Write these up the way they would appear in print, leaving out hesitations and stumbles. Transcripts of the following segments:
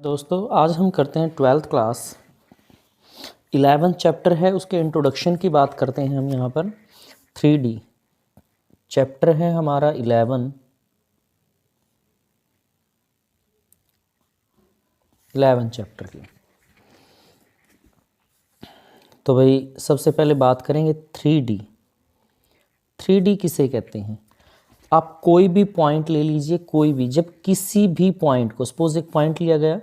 दोस्तों आज हम करते हैं 12th क्लास 11th चैप्टर है, उसके इंट्रोडक्शन की बात करते हैं हम यहाँ पर। 3D चैप्टर है हमारा 11 चैप्टर की। तो भाई सबसे पहले बात करेंगे 3D। 3D किसे कहते हैं? आप कोई भी पॉइंट ले लीजिए, कोई भी, जब किसी भी पॉइंट को, सपोज एक पॉइंट लिया गया,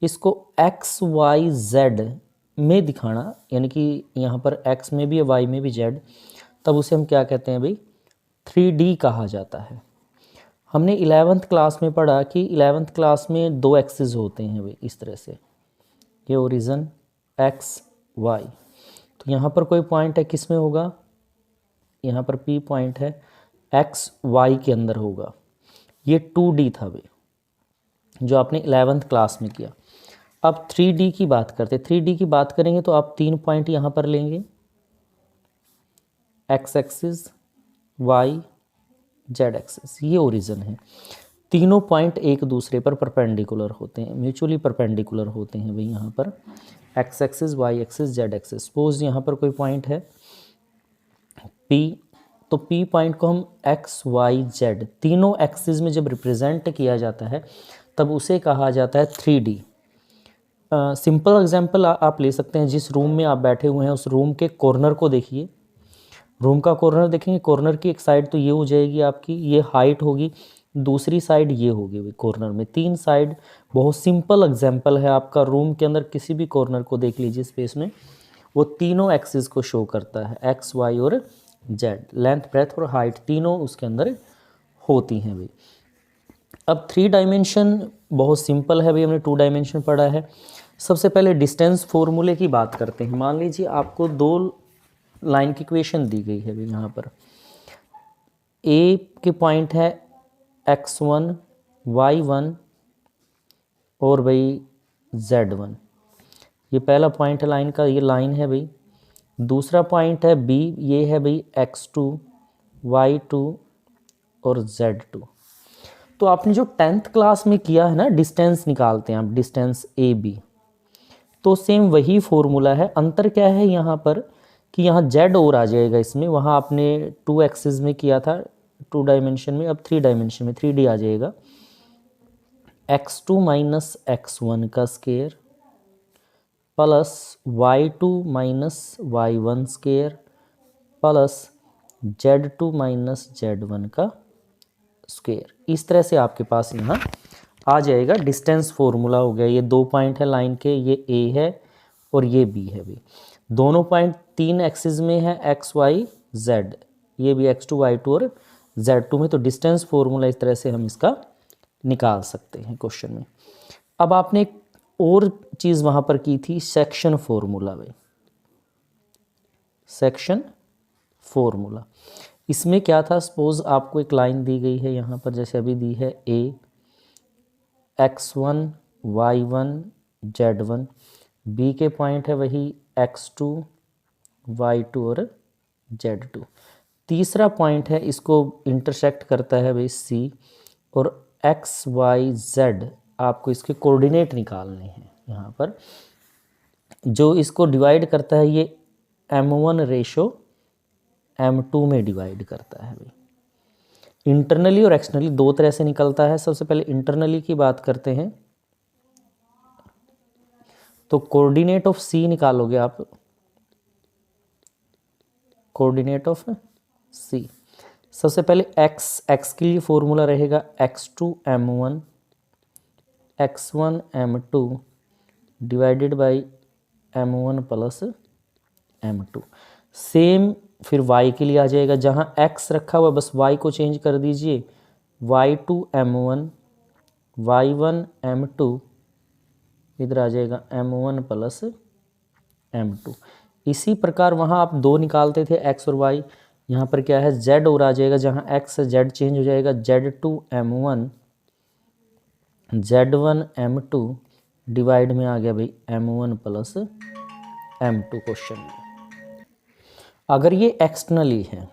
इसको एक्स वाई जेड में दिखाना, यानी कि यहाँ पर एक्स में भी है, वाई में भी, जेड, तब उसे हम क्या कहते हैं भाई? 3D कहा जाता है। हमने 11th क्लास में पढ़ा कि 11th क्लास में दो एक्सिस होते हैं भाई, इस तरह से, ये ओरिजिन एक्स वाई। तो यहाँ पर कोई पॉइंट है, किस में होगा? यहाँ पर P पॉइंट है, एक्स वाई के अंदर होगा। ये 2D था भाई, जो आपने 11th क्लास में किया। अब 3D की बात करते हैं। 3D की बात करेंगे तो आप 3 पॉइंट यहाँ पर लेंगे, X axis, Y, Z axis, ये ओरिजिन है। तीनों पॉइंट एक दूसरे पर परपेंडिकुलर होते हैं, म्यूचुअली परपेंडिकुलर होते हैं भाई। यहाँ पर X axis, Y axis, Z axis. Suppose यहाँ पर कोई पॉइंट है P, तो P पॉइंट को हम एक्स वाई जेड तीनों एक्सिस में जब रिप्रेजेंट किया जाता है तब उसे कहा जाता है 3D। सिंपल एग्जांपल आप ले सकते हैं। जिस रूम में आप बैठे हुए हैं उस रूम के कॉर्नर को देखिए, रूम का कॉर्नर देखेंगे, कॉर्नर की एक साइड तो ये हो जाएगी आपकी, ये हाइट होगी, दूसरी साइड ये होगी भाई कॉर्नर में, 3 साइड। बहुत सिंपल एग्जांपल है आपका। रूम के अंदर किसी भी कॉर्नर को देख लीजिए स्पेस में, वो तीनों एक्सिस को शो करता है, एक्स वाई और जेड, लेंथ ब्रेथ और हाइट तीनों उसके अंदर होती हैं भाई। अब 3 डायमेंशन बहुत सिंपल है भाई, हमने 2 डायमेंशन पढ़ा है। सबसे पहले डिस्टेंस फॉर्मूले की बात करते हैं। मान लीजिए आपको 2 लाइन की इक्वेशन दी गई है भाई। यहाँ पर ए के पॉइंट है x1 y1 और भाई z1, ये पहला पॉइंट है लाइन का, ये लाइन है भाई। दूसरा पॉइंट है बी, ये है भाई x2 y2 और z2। तो आपने जो 10th क्लास में किया है ना, डिस्टेंस निकालते हैं आप, डिस्टेंस ए बी, तो सेम वही फॉर्मूला है। अंतर क्या है यहाँ पर कि यहाँ जेड और आ जाएगा इसमें, वहाँ आपने 2 एक्सिस में किया था 2 डायमेंशन में, अब 3 डायमेंशन में 3D आ जाएगा। x2 माइनस x1 का square plus y2 minus y1 square plus z2 minus z1 का स्क्वायर। इस तरह से आपके पास यहाँ आ जाएगा। डिस्टेंस फॉर्मूला हो गया। ये 2 पॉइंट है लाइन के, ये A है और ये B है भी। दोनों पॉइंट 3 एक्सिस में है, एक्स वाई जेड, ये भी x2 y2 और z2 में। तो डिस्टेंस फॉर्मूला इस तरह से हम इसका निकाल सकते हैं क्वेश्चन में। अब आपने एक और चीज़ वहाँ पर की थी, सेक्शन फॉर्मूला भाई, सेक्शन फॉर्मूला। इसमें क्या था? सपोज आपको एक लाइन दी गई है यहाँ पर, जैसे अभी दी है A, x1 y1 z1, B के पॉइंट है वही x2 y2 और z2। तीसरा पॉइंट है, इसको इंटरसेक्ट करता है भाई C, और x y z आपको इसके कोऑर्डिनेट निकालने हैं। यहाँ पर जो इसको डिवाइड करता है ये m1 रेशो m2 में डिवाइड करता है भाई। इंटरनली और एक्सटर्नली दो तरह से निकलता है। सबसे पहले इंटरनली की बात करते हैं, तो कोऑर्डिनेट ऑफ C निकालोगे आप, कोऑर्डिनेट ऑफ C। सबसे पहले x के लिए फॉर्मूला रहेगा x2 m1 x1 m2 divided by m1 plus m2। Same फिर y के लिए आ जाएगा, जहाँ x रखा हुआ बस y को चेंज कर दीजिए, y2 m1 y1 m2 इधर आ जाएगा m1 प्लस m2। इसी प्रकार वहाँ आप 2 निकालते थे x और y, यहाँ पर क्या है z और आ जाएगा, जहाँ x से z चेंज हो जाएगा, z2 m1 z1 m2 divide में आ गया भाई m1 प्लस m2 क्वेश्चन में। अगर ये एक्सटर्नली है,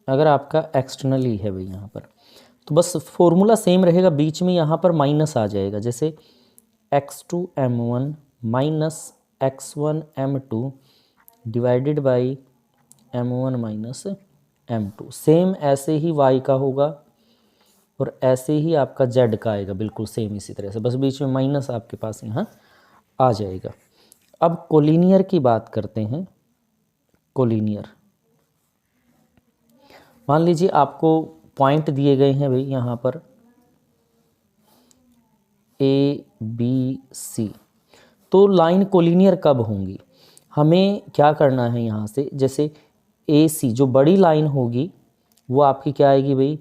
अगर आपका एक्सटर्नली है भाई यहाँ पर, तो बस फॉर्मूला सेम रहेगा, बीच में यहाँ पर माइनस आ जाएगा, जैसे x2m1 minus x1m2 divided by m1 minus m2। Same ऐसे ही y का होगा और ऐसे ही आपका z का आएगा, बिल्कुल सेम इसी तरह से, बस बीच में माइनस आपके पास यहाँ आ जाएगा। अब कोलिनियर की बात करते हैं। कोलिनियर, मान लीजिए आपको पॉइंट दिए गए हैं भाई यहाँ पर ABC, तो लाइन कोलिनियर कब होंगी? हमें क्या करना है यहाँ से, जैसे AC जो बड़ी लाइन होगी वो आपकी क्या आएगी भाई,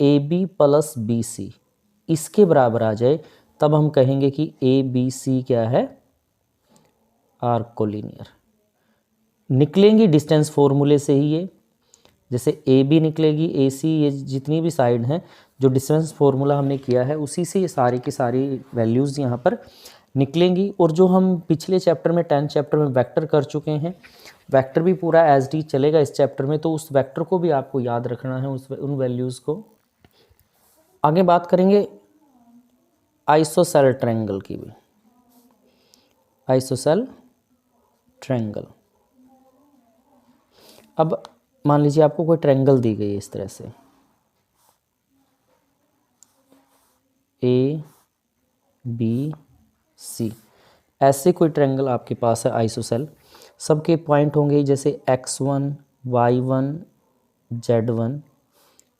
AB प्लस BC, इसके बराबर आ जाए, तब हम कहेंगे कि ABC क्या है, आर्क कोलिनियर। निकलेंगी डिस्टेंस फॉर्मूले से ही ये, जैसे AB निकलेगी, AC, ये जितनी भी साइड हैं जो डिस्टेंस फॉर्मूला हमने किया है उसी से ये सारी की सारी वैल्यूज़ यहाँ पर निकलेंगी। और जो हम पिछले चैप्टर में 10 चैप्टर में वेक्टर कर चुके हैं, वेक्टर भी पूरा एज डी चलेगा इस चैप्टर में, तो उस वेक्टर को भी आपको याद रखना है, उन वैल्यूज़ को। आगे बात करेंगे आइसोसेल ट्रायंगल की भी। आइसोसेल ट्रायंगल, अब मान लीजिए आपको कोई ट्रायंगल दी गई है इस तरह से, ABC, ऐसे कोई ट्रायंगल आपके पास है आइसोसेल। सबके पॉइंट होंगे जैसे x1 y1 z1,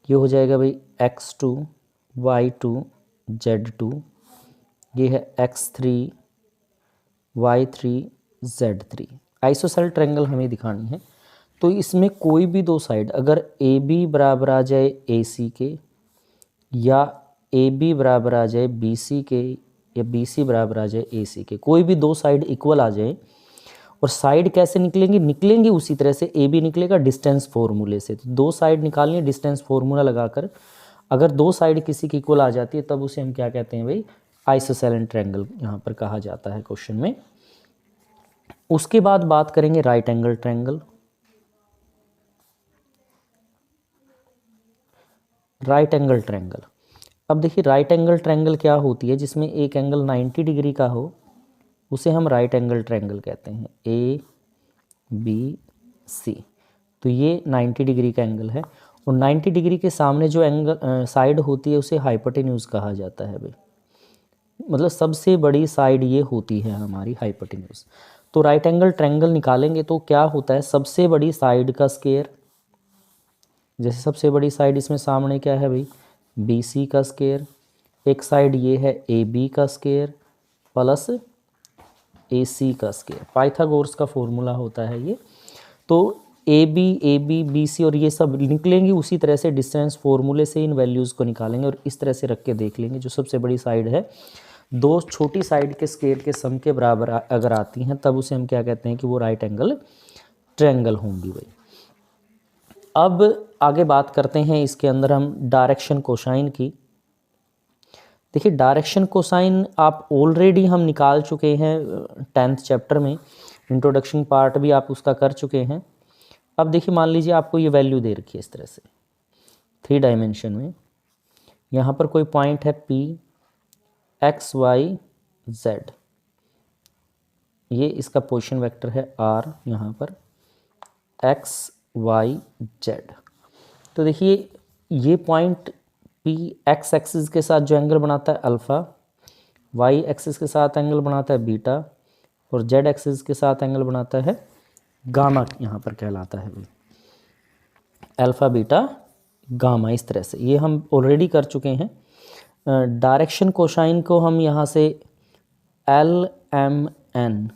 ये हो जाएगा भाई x2 y2 z2, ये है x3 y3 z3। ISOCELL triangle हमें दिखानी है, तो इसमें कोई भी दो साइड अगर AB बराबर आ जाए AC के, या AB बराबर आ जाए BC के, या BC बराबर आ जाए AC के, कोई भी दो साइड इक्वल आ जाए, और साइड कैसे निकलेंगी, निकलेंगी उसी तरह से, AB निकलेगा डिस्टेंस फॉर्मूले से। तो दो साइड निकालनी है डिस्टेंस फॉर्मूला लगाकर, अगर दो साइड किसी की इक्वल आ जाती है तब उसे हम क्या कहते हैं भाई, आइसोसेलेंट ट्रायंगल यहाँ पर कहा जाता है क्वेश्चन में। उसके बाद बात करेंगे right angle triangle. Right angle triangle, अब देखिए राइट एंगल ट्रायंगल क्या होती है, जिसमें एक एंगल 90 डिग्री का हो उसे हम राइट एंगल ट्रायंगल कहते हैं, ABC। तो ये 90 डिग्री का एंगल है, और 90 डिग्री के सामने जो एंगल साइड होती है उसे हाइपोटेन्यूज कहा जाता है भाई, मतलब सबसे बड़ी साइड ये होती है हमारी हाइपोटेन्यूज। तो राइट एंगल ट्रायंगल निकालेंगे तो क्या होता है, सबसे बड़ी साइड का स्क्वायर, जैसे सबसे बड़ी साइड इसमें सामने क्या है भाई, BC का स्क्वायर, एक साइड ये है AB का स्क्वायर प्लस AC का स्क्वायर, पाइथागोरस का फॉर्मूला होता है ये। तो AB BC और ये सब निकलेंगी उसी तरह से, डिस्टेंस फॉर्मूले से इन वैल्यूज़ को निकालेंगे और इस तरह से रख के देख लेंगे। जो सबसे बड़ी साइड है दो छोटी साइड के स्क्वायर के सम के बराबर अगर आती हैं तब उसे हम क्या कहते हैं कि वो राइट एंगल ट्रायंगल होंगी भाई। अब आगे बात करते हैं इसके अंदर हम डायरेक्शन कोसाइन की। देखिए डायरेक्शन कोसाइन आप ऑलरेडी हम निकाल चुके हैं 10th चैप्टर में, इंट्रोडक्शन पार्ट भी आप उसका कर चुके हैं। अब देखिए मान लीजिए आपको ये वैल्यू दे रखी है इस तरह से 3 डायमेंशन में, यहाँ पर कोई पॉइंट है P x y z, ये इसका पोजीशन वेक्टर है R यहाँ पर x y z। तो देखिए ये पॉइंट P x एक्सिस के साथ जो एंगल बनाता है अल्फ़ा, y एक्सिस के साथ एंगल बनाता है बीटा, और z एक्सिस के साथ एंगल बनाता है गामा, यहाँ पर कहलाता है अल्फ़ा बीटा गामा, इस तरह से ये हम ऑलरेडी कर चुके हैं। डायरेक्शन कोसाइन को हम यहाँ से LMN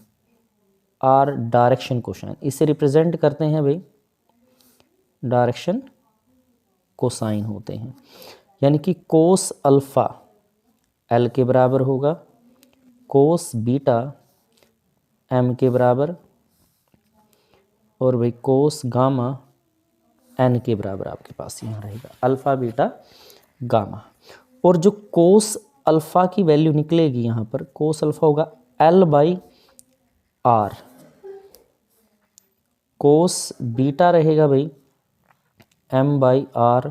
आर डायरेक्शन कोसाइन इसे रिप्रेजेंट करते हैं भाई, डायरेक्शन कोसाइन होते हैं, यानी कि कोस अल्फ़ा L के बराबर होगा, कोस बीटा M के बराबर, और भाई कोस गामा N के बराबर आपके पास यहाँ रहेगा, अल्फ़ा बीटा गामा। और जो कोस अल्फ़ा की वैल्यू निकलेगी यहाँ पर, कोस अल्फ़ा होगा L/R, कोस बीटा रहेगा भाई M/R,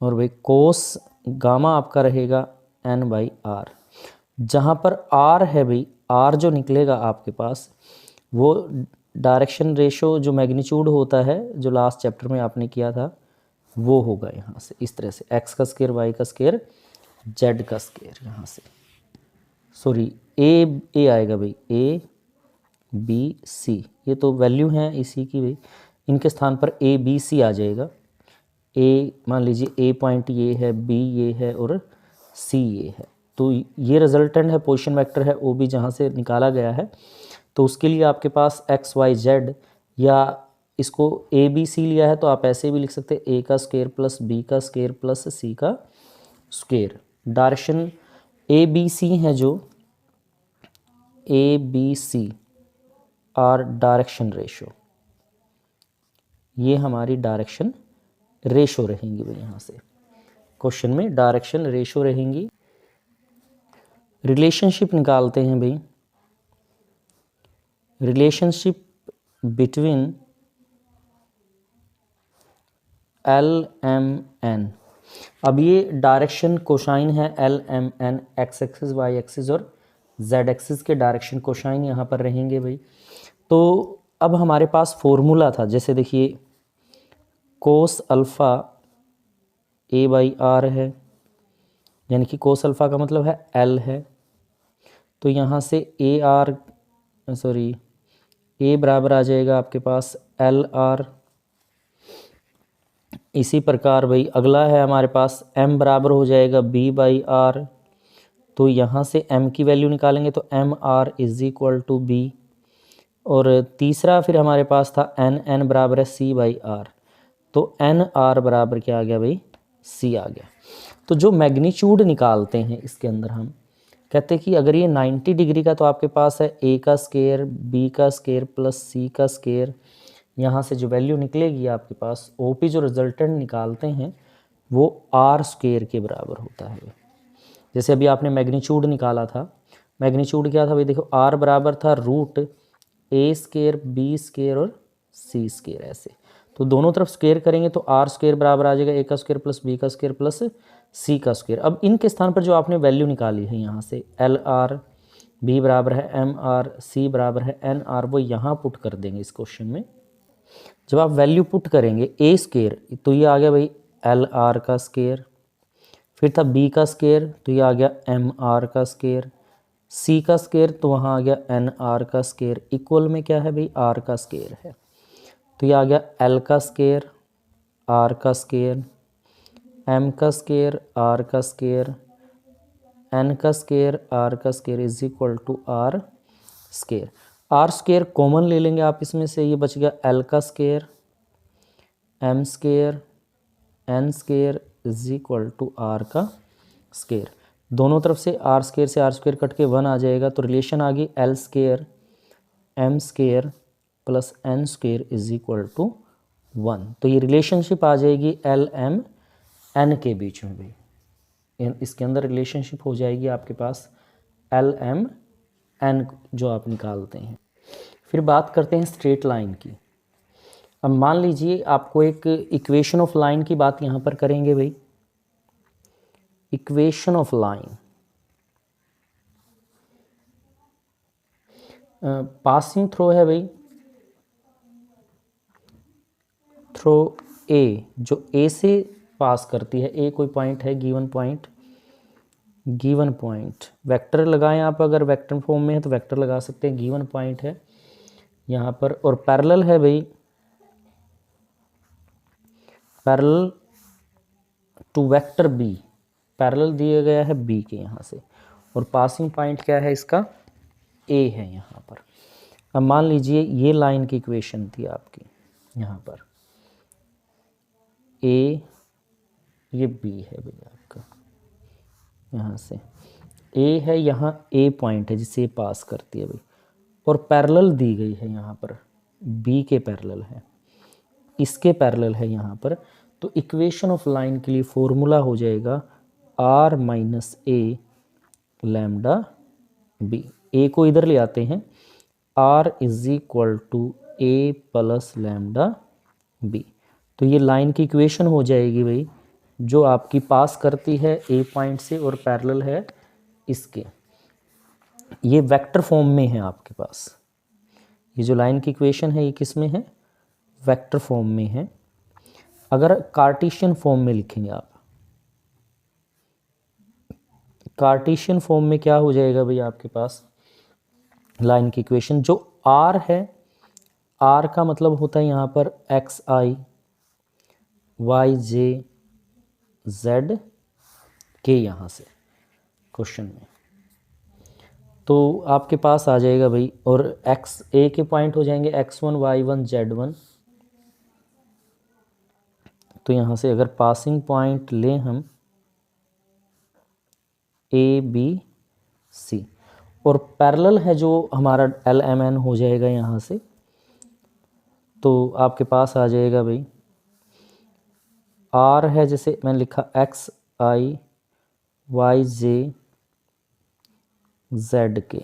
और भाई कोस गामा आपका रहेगा n/r। जहाँ पर r है भाई, r जो निकलेगा आपके पास वो डायरेक्शन रेशो जो मैग्नीट्यूड होता है जो लास्ट चैप्टर में आपने किया था वो होगा यहाँ से इस तरह से x का स्क्वायर y का स्क्वायर z का स्क्वायर। यहाँ से सॉरी ए आएगा भाई, a b c, ये तो वैल्यू हैं इसी की भाई, इनके स्थान पर a b c आ जाएगा। a मान लीजिए a पॉइंट ये है, b ये है और c ये है, तो ये रिजल्टेंट है पोजीशन वेक्टर है ओ बी जहाँ से निकाला गया है। तो उसके लिए आपके पास एक्स वाई जेड, या इसको ए बी सी लिया है तो आप ऐसे भी लिख सकते हैं ए का स्क्वायर प्लस बी का स्क्वायर प्लस सी का square. Direction A B C है जो A B C are direction ratio, ये हमारी डायरेक्शन रेशो रहेंगी भाई। यहाँ से क्वेश्चन में डायरेक्शन रेशो रहेंगी। रिलेशनशिप निकालते हैं भाई, relationship between L M N. अब ये डायरेक्शन कोसाइन है L M N, X axis Y axis और जेड एक्सिस के डायरेक्शन कोसाइन यहाँ पर रहेंगे भाई। तो अब हमारे पास फॉर्मूला था, जैसे देखिए कोस अल्फ़ा a/r है, यानी कि कोस अल्फ़ा का मतलब है l है, तो यहाँ से a बराबर आ जाएगा आपके पास LR। इसी प्रकार भाई अगला है हमारे पास m बराबर हो जाएगा b/r, तो यहाँ से m की वैल्यू निकालेंगे तो mr = b। और तीसरा फिर हमारे पास था n बराबर है c/r, तो nr बराबर क्या आ गया भाई, c आ गया। तो जो मैग्नीट्यूड निकालते हैं इसके अंदर हम कहते हैं कि अगर ये 90 डिग्री का तो आपके पास है a का स्क्वायर b का स्क्वायर प्लस c का स्क्वायर। यहाँ से जो वैल्यू निकलेगी आपके पास OP जो रिजल्टेंट निकालते हैं वो r स्क्वायर के बराबर होता है। जैसे अभी आपने मैग्नीट्यूड निकाला था, मैग्नीट्यूड क्या था भाई, देखो r बराबर था √a² b स्क्वायर और c स्क्वायर, ऐसे तो दोनों तरफ स्क्वायर करेंगे तो r स्क्वायर बराबर आ जाएगा a का स्क्वायर प्लस b का स्क्वायर प्लस c का स्क्वायर। अब इनके स्थान पर जो आपने वैल्यू निकाली है यहाँ से LR, b बराबर है MR, c बराबर है NR, वो यहाँ पुट कर देंगे इस क्वेश्चन में। जब आप वैल्यू पुट करेंगे a स्क्वायर तो ये आ गया भाई LR का स्क्वायर, फिर था b का स्क्वायर तो ये आ गया MR का स्क्वायर, c का स्क्वायर तो वहाँ आ गया NR का स्क्वायर, इक्वल में क्या है भाई r का स्क्वायर है, तो ये आ गया L का स्क्वायर R का स्क्वायर, M का स्क्वायर R का स्क्वायर, N का स्क्वायर R का square = R square. R square common ले लेंगे आप इसमें से, ये बच गया L का square M square N square = R का स्क्वायर। दोनों तरफ से R स्क्वायर कट के 1 आ जाएगा, तो रिलेशन आ गई L square M square plus N square = 1। तो ये रिलेशनशिप आ जाएगी L M N के बीच में भाई, इसके अंदर रिलेशनशिप हो जाएगी आपके पास L M N जो आप निकालते हैं। फिर बात करते हैं स्ट्रेट लाइन की। अब मान लीजिए आपको एक इक्वेशन ऑफ लाइन की बात यहाँ पर करेंगे भाई, equation of line passing throw है भाई, थ्रो A जो A से पास करती है, A कोई पॉइंट है, गिवन पॉइंट वेक्टर लगाएं आप, अगर वेक्टर फॉर्म में है तो वेक्टर लगा सकते हैं, गिवन पॉइंट है यहाँ पर, और पैरेलल है भाई, parallel to vector B, parallel दिया गया है B के यहाँ से, और पासिंग पॉइंट क्या है इसका, A है यहाँ पर। अब मान लीजिए ये लाइन की इक्वेशन थी आपकी यहाँ पर, A ये B है भाई आपका, यहाँ से A है, यहाँ A पॉइंट है जिसे पास करती है भाई, और पैरेलल दी गई है यहाँ पर B के पैरेलल है, इसके पैरेलल है यहाँ पर। तो इक्वेशन ऑफ लाइन के लिए फॉर्मूला हो जाएगा R minus A lambda B। A को इधर ले आते हैं, R = A plus lambda B। तो ये लाइन की इक्वेशन हो जाएगी भाई, जो आपकी पास करती है ए पॉइंट से और पैरेलल है इसके, ये वेक्टर फॉर्म में है आपके पास। ये जो लाइन की इक्वेशन है ये किस में है, वेक्टर फॉर्म में है। अगर कार्टेशियन फॉर्म में लिखेंगे आप, कार्टेशियन फॉर्म में क्या हो जाएगा भाई आपके पास लाइन की इक्वेशन, जो आर है, आर का मतलब होता है यहाँ पर एक्स आई वाई जे जेड के, यहाँ से क्वेश्चन में तो आपके पास आ जाएगा भाई, और एक्स ए के पॉइंट हो जाएंगे x1 y1 z1। तो यहाँ से अगर पासिंग पॉइंट लें हम ए बी सी, और पैरेलल है जो हमारा एल एम एन हो जाएगा यहाँ से, तो आपके पास आ जाएगा भाई आर है, जैसे मैंने लिखा एक्स आई वाई जे जेड के,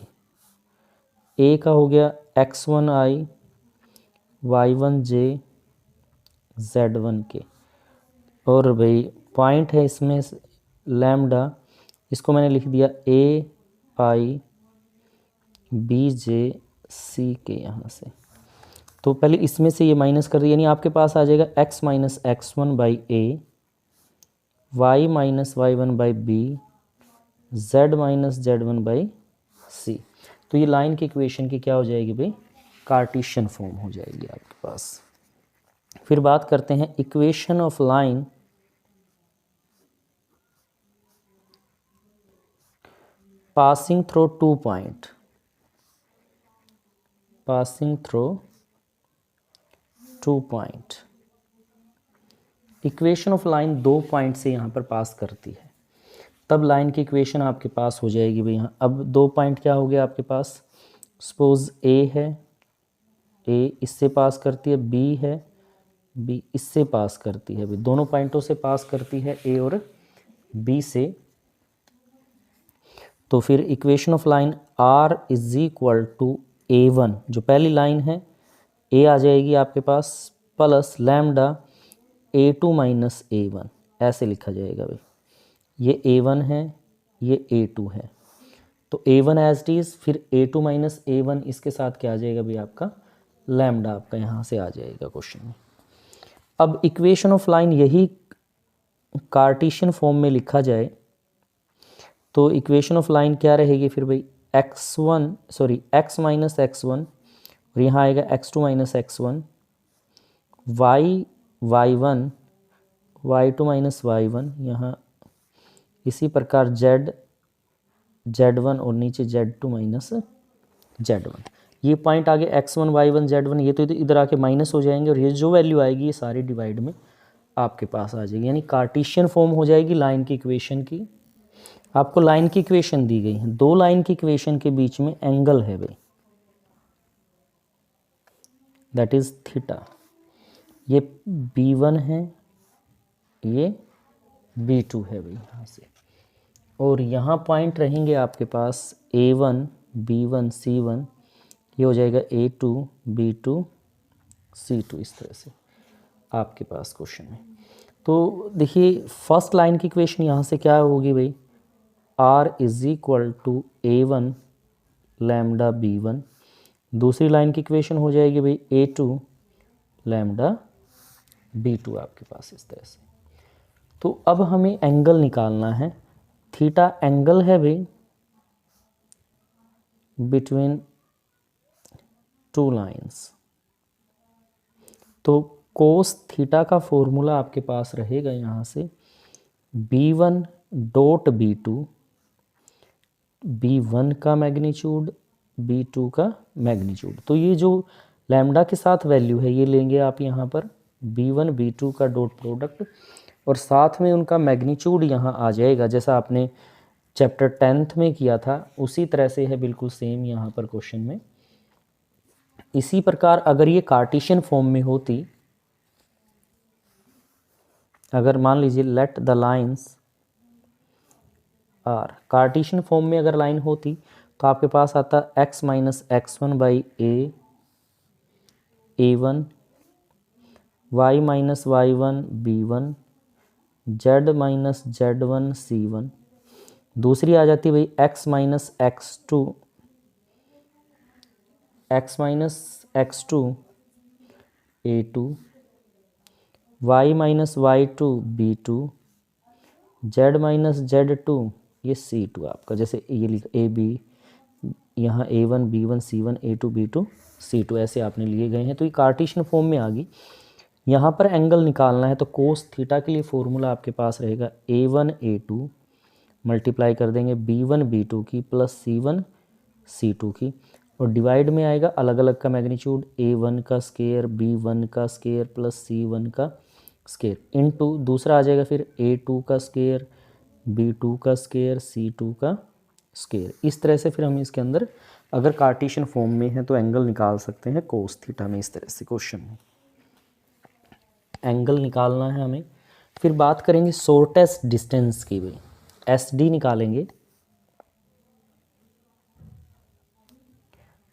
ए का हो गया x1 आई y1 जे z1 के, और भाई पॉइंट है इसमें लैम्डा, इसको मैंने लिख दिया ए आई बी जे सी के यहाँ से। तो पहले इसमें से ये माइनस कर दिया, यानी आपके पास आ जाएगा x minus x1 by a, y minus y1 by b, z minus z1 by c. तो ये लाइन की इक्वेशन की क्या हो जाएगी भाई, कार्टेशियन फॉर्म हो जाएगी आपके पास। फिर बात करते हैं equation of line passing through two point, passing through two point. Equation of line दो पॉइंट से यहाँ पर पास करती है, तब लाइन की इक्वेशन आपके पास हो जाएगी भाई यहाँ। अब दो पॉइंट क्या हो गया आपके पास, सपोज ए है, ए इससे पास करती है, बी है, बी इससे पास करती है, भाई दोनों पॉइंटों से पास करती है ए और बी से। तो फिर equation of line R is equal to A1, जो पहली लाइन है ए आ जाएगी आपके पास, plus lambda A2 minus A1, ऐसे लिखा जाएगा भाई। ये A1 है, ये A2 है, तो A1 एज इट इज़, फिर A2 माइनस A1 इसके साथ क्या आ जाएगा भाई आपका लैम्डा, आपका यहाँ से आ जाएगा क्वेश्चन में। अब इक्वेशन ऑफ लाइन यही कार्टेशियन फॉर्म में लिखा जाए तो इक्वेशन ऑफ लाइन क्या रहेगी फिर भाई, x माइनस x1, और यहाँ आएगा x2 minus x1, y1 y2 minus y1, यहाँ इसी प्रकार z1 और नीचे z2 माइनस z1। ये पॉइंट आगे x1 y1 z1, ये तो इधर आके माइनस हो जाएंगे, और ये जो वैल्यू आएगी ये सारी डिवाइड में आपके पास आ जाएगी, यानी कार्टेशियन फॉर्म हो जाएगी लाइन की इक्वेशन की। आपको लाइन की इक्वेशन दी गई है, दो लाइन की इक्वेशन के बीच में एंगल है भाई, दैट इज थीटा। ये B1 है, ये B2 है भाई यहाँ से, और यहाँ पॉइंट रहेंगे आपके पास A1 B1 C1, ये हो जाएगा A2 B2 C2, इस तरह से आपके पास क्वेश्चन में। तो देखिए फर्स्ट लाइन की इक्वेशन यहाँ से क्या होगी भाई, R is equal to A1 lambda B1, दूसरी लाइन की इक्वेशन हो जाएगी भाई A2 लैम्डा B2 आपके पास इस तरह से। तो अब हमें एंगल निकालना है, थीटा एंगल है भाई बिटवीन टू लाइंस। तो कोस थीटा का फॉर्मूला आपके पास रहेगा यहाँ से B1 डॉट B2, B1 का मैग्नीट्यूड B2 का मैग्नीट्यूड। तो ये जो लैम्डा के साथ वैल्यू है ये लेंगे आप यहाँ पर B1 B2 का डॉट प्रोडक्ट, और साथ में उनका मैग्नीट्यूड यहाँ आ जाएगा, जैसा आपने चैप्टर 10th में किया था उसी तरह से है बिल्कुल सेम यहाँ पर क्वेश्चन में। इसी प्रकार अगर ये कार्टेशियन फॉर्म में होती, अगर मान लीजिए let the lines are, Cartesian form में अगर लाइन होती तो आपके पास आता x minus x1 by A1, y minus y1 B1, Z minus Z1 C1। दूसरी आ जाती है भाई x minus X2 A2, y minus Y2 B2, z minus Z2 ये C2 आपका, जैसे ये लिखा ए बी, यहाँ A1 B1 C1 A2 B2 C2 ऐसे आपने लिए गए हैं। तो ये कार्टेशियन फॉर्म में आ गई। यहाँ पर एंगल निकालना है तो कोस थीटा के लिए फॉर्मूला आपके पास रहेगा A1 A2 मल्टीप्लाई कर देंगे B1 B2 की प्लस C1 C2 की, और डिवाइड में आएगा अलग अलग का मैग्नीट्यूड A1 का स्केयर B1 का स्केयर प्लस C1 का स्केयर इनटू दूसरा आ जाएगा फिर A2 का स्केयर B2 का स्केयर C2 का स्केयर। इस तरह से फिर हम इसके अंदर अगर कार्टेशियन फॉर्म में है तो एंगल निकाल सकते हैं कोस थीटा में। इस तरह से क्वेश्चन में एंगल निकालना है हमें। फिर बात करेंगे शॉर्टेस्ट डिस्टेंस की भाई, SD निकालेंगे।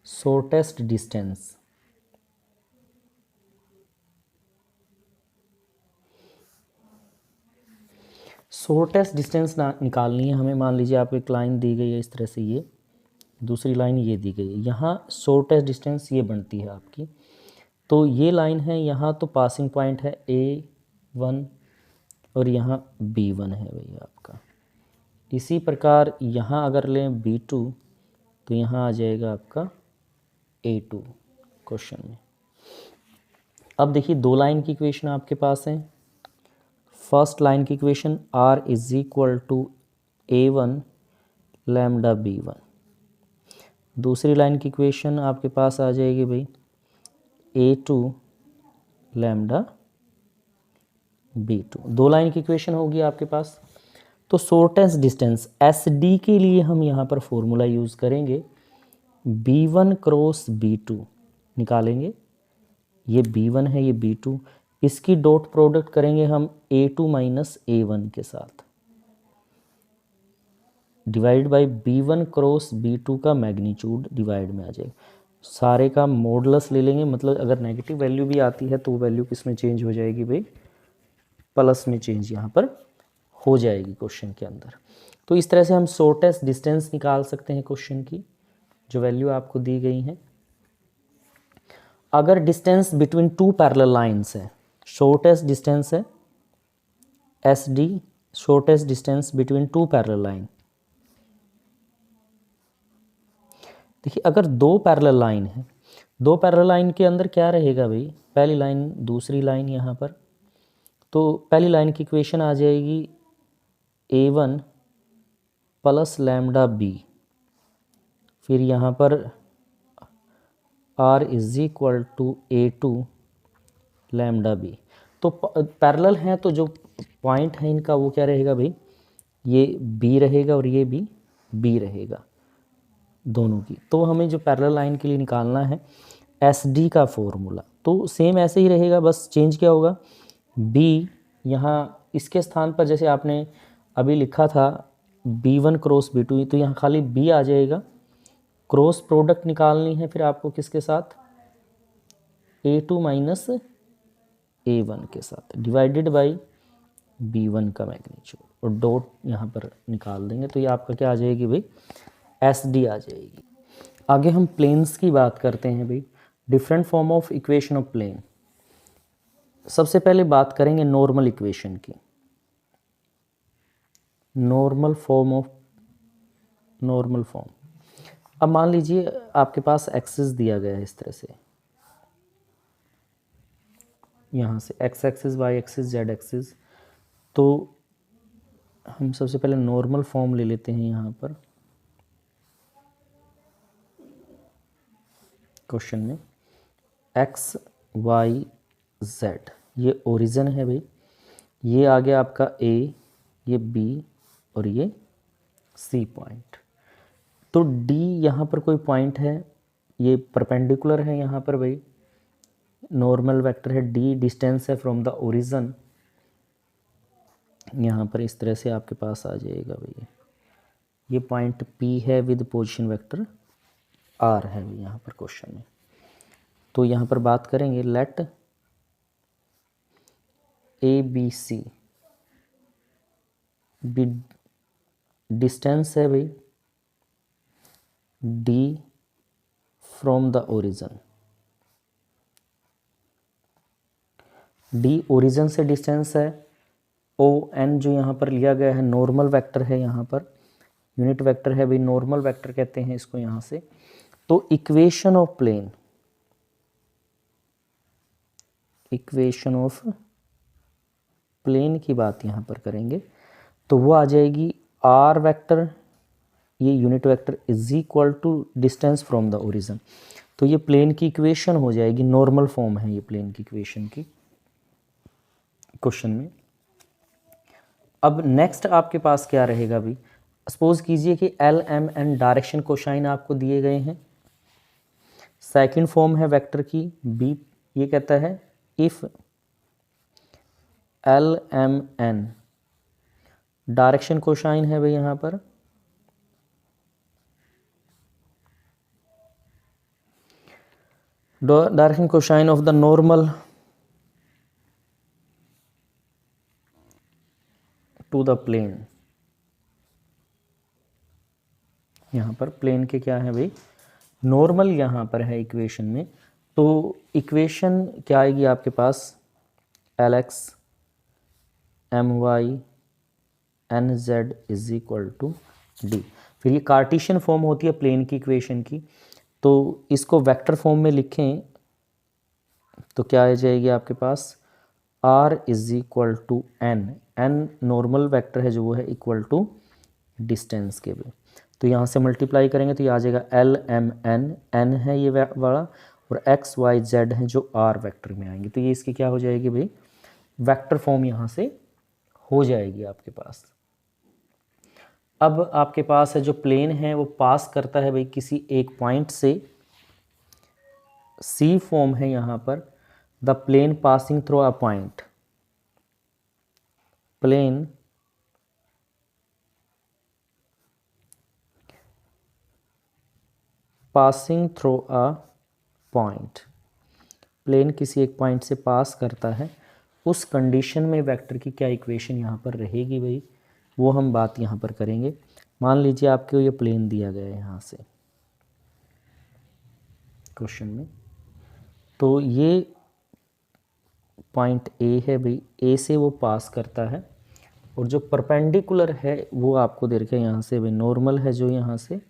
शॉर्टेस्ट डिस्टेंस निकालनी है हमें। मान लीजिए आपको एक लाइन दी गई है इस तरह से, ये दूसरी लाइन ये दी गई है, यहाँ शॉर्टेस्ट डिस्टेंस ये बनती है आपकी। तो ये लाइन है, यहाँ तो पासिंग पॉइंट है A1 और यहाँ B1 है भैया आपका। इसी प्रकार यहाँ अगर लें B2 तो यहाँ आ जाएगा आपका A2 क्वेश्चन में। अब देखिए दो लाइन की इक्वेशन आपके पास है। फर्स्ट लाइन की equation R is equal to A1 lambda B1। दूसरी लाइन की इक्वेशन आपके पास आ जाएगी भाई A2 लैम्डा B2। दो लाइन की इक्वेशन होगी आपके पास। तो शॉर्टेस्ट डिस्टेंस SD के लिए हम यहाँ पर फॉर्मूला यूज़ करेंगे B1 क्रॉस B2 निकालेंगे। ये B1 है, ये B2, इसकी डॉट प्रोडक्ट करेंगे हम A2 माइनस A1 के साथ, divide by B1 cross B2 का मैग्नीट्यूड डिवाइड में आ जाएगा। सारे का मॉडुलस ले लेंगे, मतलब अगर नेगेटिव वैल्यू भी आती है तो वो वैल्यू किस में चेंज हो जाएगी भाई, प्लस में चेंज यहाँ पर हो जाएगी क्वेश्चन के अंदर। तो इस तरह से हम शॉर्टेस्ट डिस्टेंस निकाल सकते हैं क्वेश्चन की, जो वैल्यू आपको दी गई है। अगर distance between two parallel lines है, शॉर्टेस्ट डिस्टेंस है SD, shortest distance between two parallel line. देखिए अगर दो पैरेलल लाइन है, दो पैरेलल लाइन के अंदर क्या रहेगा भाई, पहली लाइन दूसरी लाइन यहाँ पर, तो पहली लाइन की इक्वेशन आ जाएगी A1 प्लस लैम्डा B, फिर यहाँ पर R is equal to A2 lambda B। तो पैरेलल हैं तो जो पॉइंट है इनका वो क्या रहेगा भाई, ये B रहेगा और ये भी B रहेगा दोनों की। तो हमें जो पैरेलल लाइन के लिए निकालना है SD का फॉर्मूला, तो सेम ऐसे ही रहेगा, बस चेंज क्या होगा, B यहाँ इसके स्थान पर जैसे आपने अभी लिखा था B1 क्रॉस B2, तो यहाँ खाली B आ जाएगा। क्रॉस प्रोडक्ट निकालनी है फिर आपको किसके साथ, A2 माइनस A1 के साथ, डिवाइडेड बाय B1 का मैग्नीट्यूड, और डॉट यहाँ पर निकाल देंगे। तो ये आपका क्या आ जाएगी भाई, SD आ जाएगी। आगे हम प्लेन्स की बात करते हैं भाई, different form of equation of plane. सबसे पहले बात करेंगे नॉर्मल इक्वेशन की, नॉर्मल फॉर्म। अब मान लीजिए आपके पास एक्सिस दिया गया है इस तरह से, यहाँ से x axis, y axis, z axis. तो हम सबसे पहले नॉर्मल फॉर्म ले लेते हैं यहाँ पर क्वेश्चन में, x y z ये ओरिजिन है भाई, ये आ गया आपका A, ये B और ये C पॉइंट। तो D यहाँ पर कोई पॉइंट है, ये परपेंडिकुलर है यहाँ पर भाई, नॉर्मल वेक्टर है, D डिस्टेंस है फ्रॉम द ओरिजिन, यहाँ पर इस तरह से आपके पास आ जाएगा भाई। ये पॉइंट P है विद पोजीशन वेक्टर R है भाई यहाँ पर क्वेश्चन में। तो यहाँ पर बात करेंगे लेट ABC बी डिस्टेंस है भाई D from the origin, D origin से डिस्टेंस है, ओ एन जो यहाँ पर लिया गया है नॉर्मल वेक्टर है, यहाँ पर यूनिट वेक्टर है भाई, नॉर्मल वेक्टर कहते हैं इसको यहाँ से। तो equation of plane, equation of plane की बात यहाँ पर करेंगे तो वो आ जाएगी आर वेक्टर, ये unit vector is equal to distance from the origin. तो ये प्लेन की इक्वेशन हो जाएगी, नॉर्मल फॉर्म है ये प्लेन की इक्वेशन की क्वेश्चन में। अब नेक्स्ट आपके पास क्या रहेगा भाई, सपोज कीजिए कि l M n direction cosine आपको दिए गए हैं। सेकंड फॉर्म है वेक्टर की बी, ये कहता है if l M n direction cosine है भाई यहाँ पर, direction cosine of the normal to the plane, यहाँ पर प्लेन के क्या है भाई नॉर्मल यहाँ पर है इक्वेशन में। तो इक्वेशन क्या आएगी आपके पास, l x m y n z is equal to d. फिर ये कार्टेशियन फॉर्म होती है प्लेन की इक्वेशन की, तो इसको वेक्टर फॉर्म में लिखें तो क्या आ जाएगी आपके पास, r is equal to n, n normal vector है जो वो है इक्वल टू डिस्टेंस के भी। तो यहाँ से मल्टीप्लाई करेंगे तो ये आ जाएगा एल एम एन, एन है ये वाला, और एक्स वाई जेड है जो आर वेक्टर में आएंगे। तो ये इसकी क्या हो जाएगी भाई, वेक्टर फॉर्म यहाँ से हो जाएगी आपके पास। अब आपके पास है जो प्लेन है वो पास करता है भाई किसी एक पॉइंट से, सी फॉर्म है यहाँ पर, the plane passing through a point, plane passing through a point, plane किसी एक पॉइंट से पास करता है, उस कंडीशन में वेक्टर की क्या इक्वेशन यहाँ पर रहेगी भाई, वो हम बात यहाँ पर करेंगे। मान लीजिए आपको ये प्लेन दिया गया है यहाँ से क्वेश्चन में, तो ये पॉइंट ए है भाई, ए से वो पास करता है, और जो परपेंडिकुलर है वो आपको दे रखे यहाँ से भाई नॉर्मल है जो यहाँ से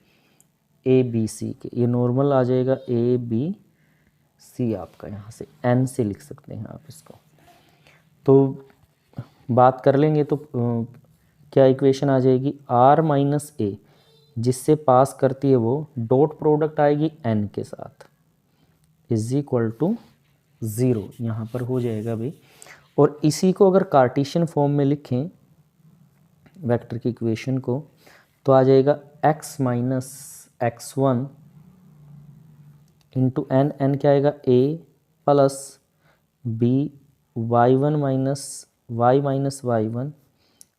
ए बी सी के, ये नॉर्मल आ जाएगा ए बी सी आपका, यहाँ से एन से लिख सकते हैं आप इसको। तो बात कर लेंगे तो क्या इक्वेशन आ जाएगी, आर माइनस ए जिससे पास करती है वो डॉट प्रोडक्ट आएगी एन के साथ इज इक्वल टू 0, यहाँ पर हो जाएगा भाई। और इसी को अगर कार्टेशियन फॉर्म में लिखें वेक्टर की इक्वेशन को तो आ जाएगा x minus x one into n, n क्या आएगा a plus b y one minus y one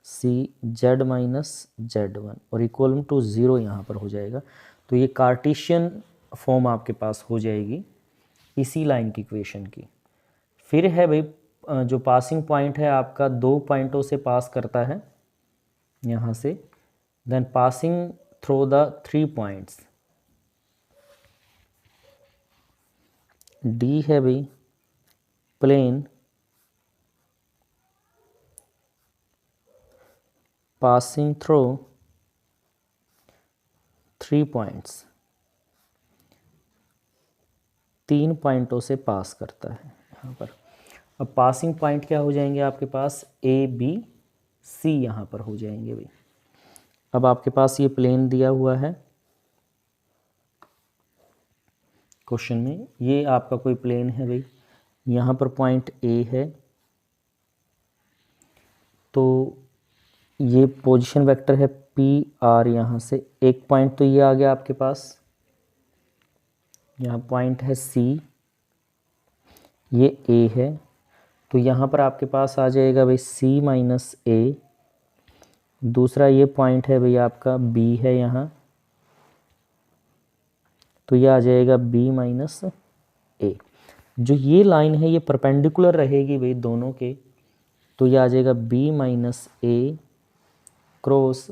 c z minus z one, और इक्वल टू 0 यहाँ पर हो जाएगा। तो ये कार्टेशियन फॉर्म आपके पास हो जाएगी इसी लाइन की इक्वेशन की। फिर है भाई जो पासिंग पॉइंट है आपका दो पॉइंटों से पास करता है यहाँ से, then passing through the 3 points, d है भाई प्लेन पासिंग थ्रू 3 पॉइंट्स, 3 पॉइंटों से पास करता है यहाँ पर। अब पासिंग पॉइंट क्या हो जाएंगे आपके पास, ए बी सी यहाँ पर हो जाएंगे भाई। अब आपके पास ये प्लेन दिया हुआ है क्वेश्चन में, ये आपका कोई प्लेन है भाई, यहाँ पर पॉइंट ए है, तो ये पोजीशन वेक्टर है पी आर, यहाँ से एक पॉइंट तो ये आ गया आपके पास, यहाँ पॉइंट है सी, ये ए है, तो यहाँ पर आपके पास आ जाएगा भाई सी माइनस ए। दूसरा ये पॉइंट है भाई आपका बी है यहाँ, तो ये आ जाएगा बी माइनस ए। जो ये लाइन है ये परपेंडिकुलर रहेगी भाई दोनों के, तो ये आ जाएगा बी माइनस ए क्रॉस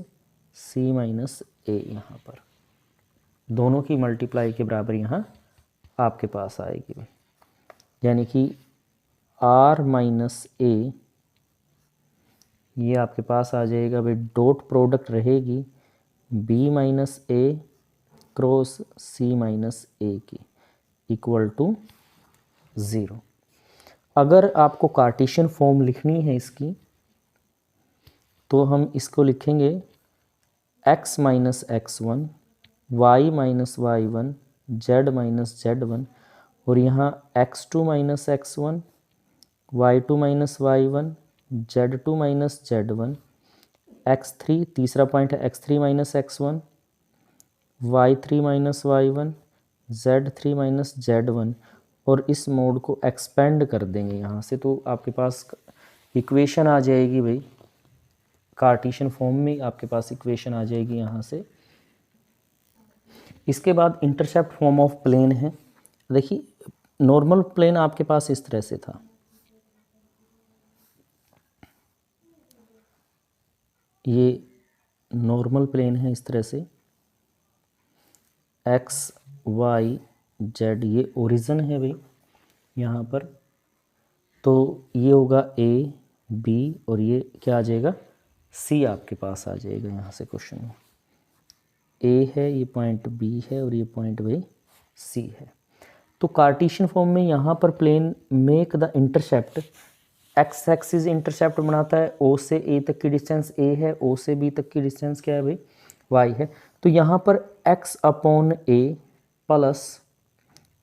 सी माइनस ए, यहाँ पर दोनों की मल्टीप्लाई के बराबर यहाँ आपके पास आएगी भाई, यानी कि आर माइनस ए, ये आपके पास आ जाएगा भाई, डॉट प्रोडक्ट रहेगी बी माइनस ए क्रॉस सी माइनस ए की इक्वल टू 0। अगर आपको कार्टेशियन फॉर्म लिखनी है इसकी, तो हम इसको लिखेंगे x minus x1, y minus y1, z minus z1, और यहाँ x2 minus x1, y2 minus y1, z2 minus z1, x3, तीसरा पॉइंट है x3 minus x1, y3 minus y1, z3 minus z1, और इस मोड को एक्सपेंड कर देंगे यहाँ से, तो आपके पास इक्वेशन आ जाएगी भाई, कार्टेशियन फॉर्म में आपके पास इक्वेशन आ जाएगी यहाँ से। इसके बाद इंटरसेप्ट फॉर्म ऑफ प्लेन है। देखिए नॉर्मल प्लेन आपके पास इस तरह से था, ये नॉर्मल प्लेन है इस तरह से, एक्स वाई जेड, ये ओरिजिन है भाई यहाँ पर, तो ये होगा ए बी और ये क्या आ जाएगा सी आपके पास आ जाएगा यहाँ से क्वेश्चन में। ए है, ये पॉइंट बी है और ये पॉइंट भाई सी है। तो कार्टेशियन फॉर्म में यहाँ पर plane make the intercept, x axis intercept बनाता है, ओ से ए तक की डिस्टेंस ए है, ओ से बी तक की डिस्टेंस क्या है भाई वाई है। तो यहाँ पर x upon a plus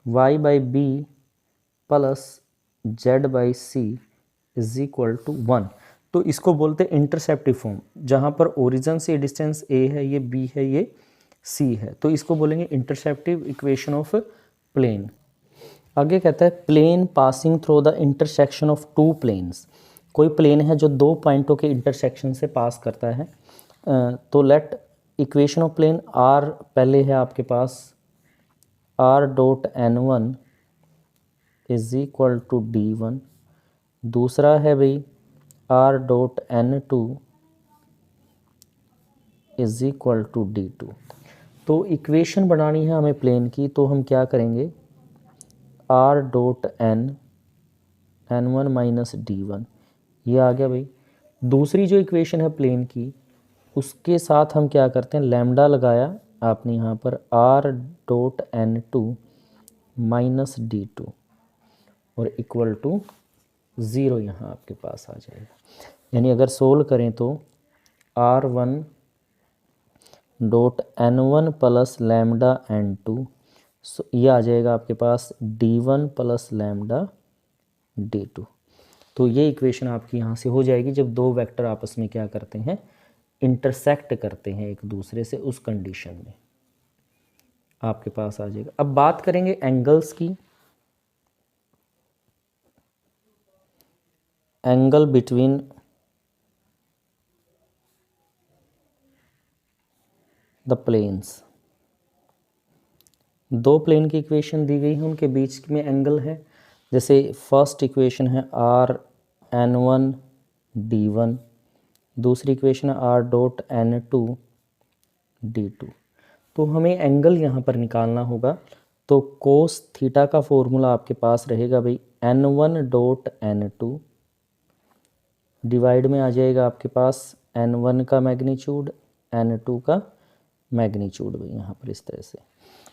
y by b plus z by c is equal to 1। तो इसको बोलते हैं इंटरसेप्टिव फॉर्म, जहाँ पर ओरिजिन से डिस्टेंस ए है, ये बी है, ये सी है, तो इसको बोलेंगे इंटरसेप्टिव इक्वेशन ऑफ प्लेन। आगे कहता है plane passing through the intersection of two planes, कोई प्लेन है जो दो पॉइंटों के इंटरसेक्शन से पास करता है। तो let equation of plane r पहले है आपके पास, r dot n1 is equal to d1, दूसरा है भाई r dot n2 is equal to d2। तो इक्वेशन बनानी है हमें प्लेन की, तो हम क्या करेंगे, are dot n1 minus d1, ये आ गया भाई। दूसरी जो इक्वेशन है प्लेन की, उसके साथ हम क्या करते हैं, लैम्डा लगाया आपने यहाँ पर, are dot n2 minus d2 और इक्वल टू 0 यहाँ आपके पास आ जाएगा। यानी अगर सोल्व करें तो r1 dot n1 plus lambda n2, ये आ जाएगा आपके पास d1 प्लस लैम्डा d2। तो ये इक्वेशन आपकी यहाँ से हो जाएगी जब दो वेक्टर आपस में क्या करते हैं, इंटरसेक्ट करते हैं एक दूसरे से, उस कंडीशन में आपके पास आ जाएगा। अब बात करेंगे एंगल्स की। एंगल बिटवीन द प्लेन्स, दो प्लेन की इक्वेशन दी गई है, उनके बीच में एंगल है। जैसे फर्स्ट इक्वेशन है आर n1 d1, दूसरी इक्वेशन है आर डॉट n2 d2। तो हमें एंगल यहाँ पर निकालना होगा, तो कोस थीटा का फॉर्मूला आपके पास रहेगा भाई n1 डॉट n2 डिवाइड में आ जाएगा आपके पास n1 का मैग्नीट्यूड n2 का मैग्नीट्यूड भाई यहाँ पर इस तरह से।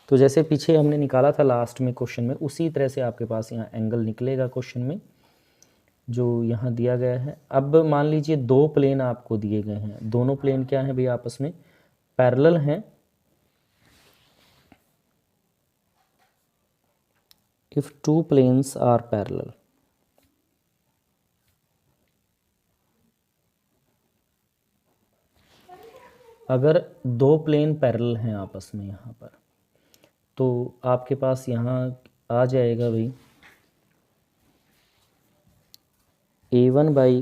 तो जैसे पीछे हमने निकाला था लास्ट में क्वेश्चन में, उसी तरह से आपके पास यहाँ एंगल निकलेगा क्वेश्चन में जो यहाँ दिया गया है। अब मान लीजिए दो प्लेन आपको दिए गए हैं, दोनों प्लेन क्या हैं भाई आपस में पैरेलल हैं। If two planes are parallel, अगर दो प्लेन पैरेलल हैं आपस में यहाँ पर, तो आपके पास यहाँ आ जाएगा भाई a1 by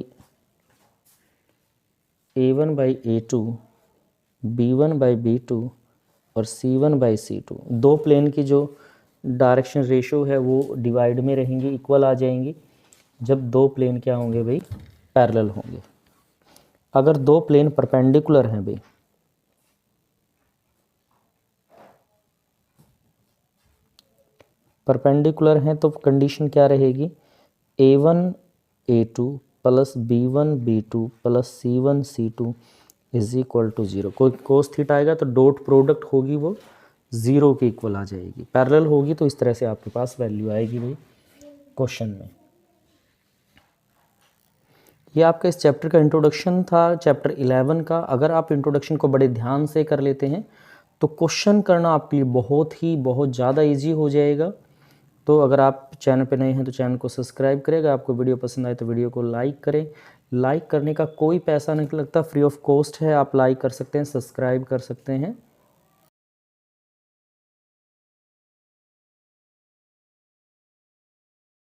a2, b1 by b2 और c1 बाई c2। दो प्लेन की जो डायरेक्शन रेशो है वो डिवाइड में रहेंगी, इक्वल आ जाएंगी, जब दो प्लेन क्या होंगे भाई पैरेलल होंगे। अगर दो प्लेन परपेंडिकुलर हैं भाई, परपेंडिकुलर हैं तो कंडीशन क्या रहेगी, a1 a2 plus b1 b2 plus c1 c2 is equal to 0। कोई कोस थीटा आएगा तो डॉट प्रोडक्ट होगी वो 0 के इक्वल आ जाएगी। पैरेलल होगी तो इस तरह से आपके पास वैल्यू आएगी भाई क्वेश्चन में। ये आपका इस चैप्टर का इंट्रोडक्शन था, चैप्टर 11 का। अगर आप इंट्रोडक्शन को बड़े ध्यान से कर लेते हैं तो क्वेश्चन करना आपके लिए बहुत ज़्यादा इजी हो जाएगा। तो अगर आप चैनल पे नए हैं तो चैनल को सब्सक्राइब करेगा, आपको वीडियो पसंद आए तो वीडियो को लाइक करें। लाइक करने का कोई पैसा नहीं लगता, फ्री ऑफ कॉस्ट है, आप लाइक कर सकते हैं, सब्सक्राइब कर सकते हैं।